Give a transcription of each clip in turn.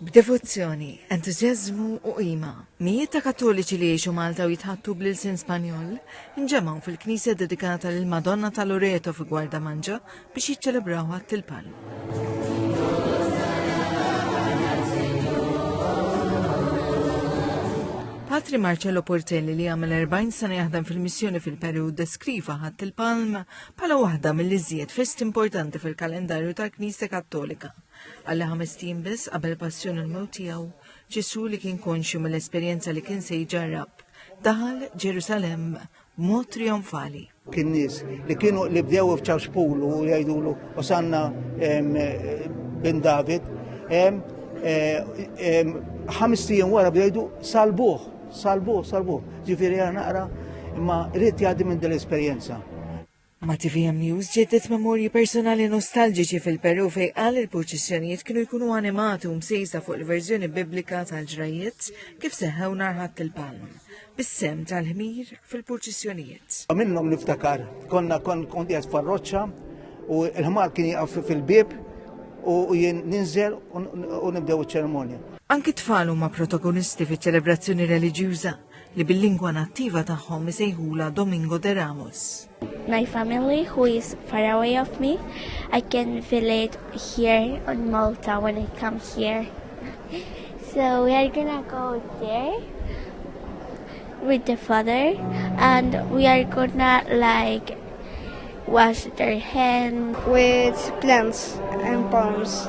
B'devozzjoni, entużjażmu u qima, mijiet ta' Kattoliċi li jgħixu Malta u jitħattu bl-ilsien Spanjol inġemgħu fil-Knisja dedikata lil Madonna ta' Loreto fi Gwardamanġa biex jiċċelebraw Ħadd il-Palm. Patri Marcello Portelli li għamel 40 sena jaħdem fil-missjoni fil-Peru deskriva Ħadd il-Palm bħala waħda mill-iżjed fest importanti fil-kalendarju tal-Knisja Kattolika. Għalli 5 tim biss qabel passjoni l-mewt tiegħu, Ġesu li kien konxju mill-esperjenza li kien se jġarrab daħal Ġerusalemm b'mod trionfali. Kien nies li kienu li bdew f'Ċawspulu u jgħidulu Osanna bin David, 5 tiem wara bdejdu salbuh. Ġifieri naqra imma rrid jgħaddi minn din l-esperjenza. Ma TVM News ġeddet memorji personali nostalġiċi fil-Peru fej qal il-proċessjonijiet kienu jkunu animati u msejsa fuq il-verżjoni biblika tal-ġrajiet kif seħħew nhar Ħadd il-Palm, bis-sem tal-ħmir fil-proċessjonijiet. Minnhom niftakar, kont qiegħed farroċċa u l-ħmar kien jaqaf fil-bieb u jien ninżel u nibdew iċ-ċerimonja. Anki tfal huma protagonisti fiċ-ċelebrazzjoni reliġjuża li bil-lingwa nattiva tagħhom isejħula Domingo de Ramos. My family who is far away of me, I can feel it here on Malta when I come here. So we are gonna go there with the father and we are gonna wash their hands with plants and palms,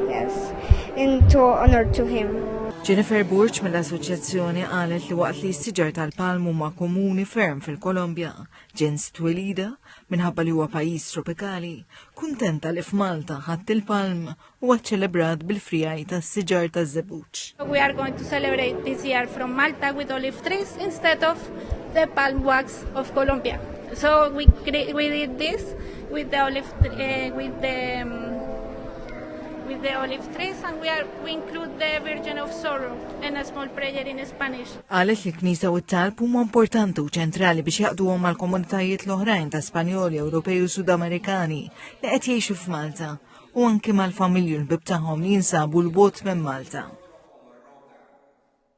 yes, into honor to him. Jennifer Burch mill-Assoċjazzjoni qalet li waqt li s-siġar tal-palm huma komuni ferm fil-Kolombja, ġens twelida minħabba li huwa pajjiż tropikali, kuntenta li f'Malta Ħadd il-Palm huwa ċċelebrat bil-frijaj tas-siġar taż-żebbuġ. We are going to celebrate this year from Malta with olive trees instead of the palm wax of Colombia. So we did this with the olive trees and we include the Virgin of Sorrow and a small prayer in Spanish. Qalet li l-Knisja u t-talb huma importanti u ċentrali biex jaqduhom mal-komunitajiet l-oħrajn ta' Spanjoli, Ewropej u Sudamerikani li qed jgħixu f'Malta u anke mal-familju l-bib tagħhom li jinsabu l-bogħod minn Malta.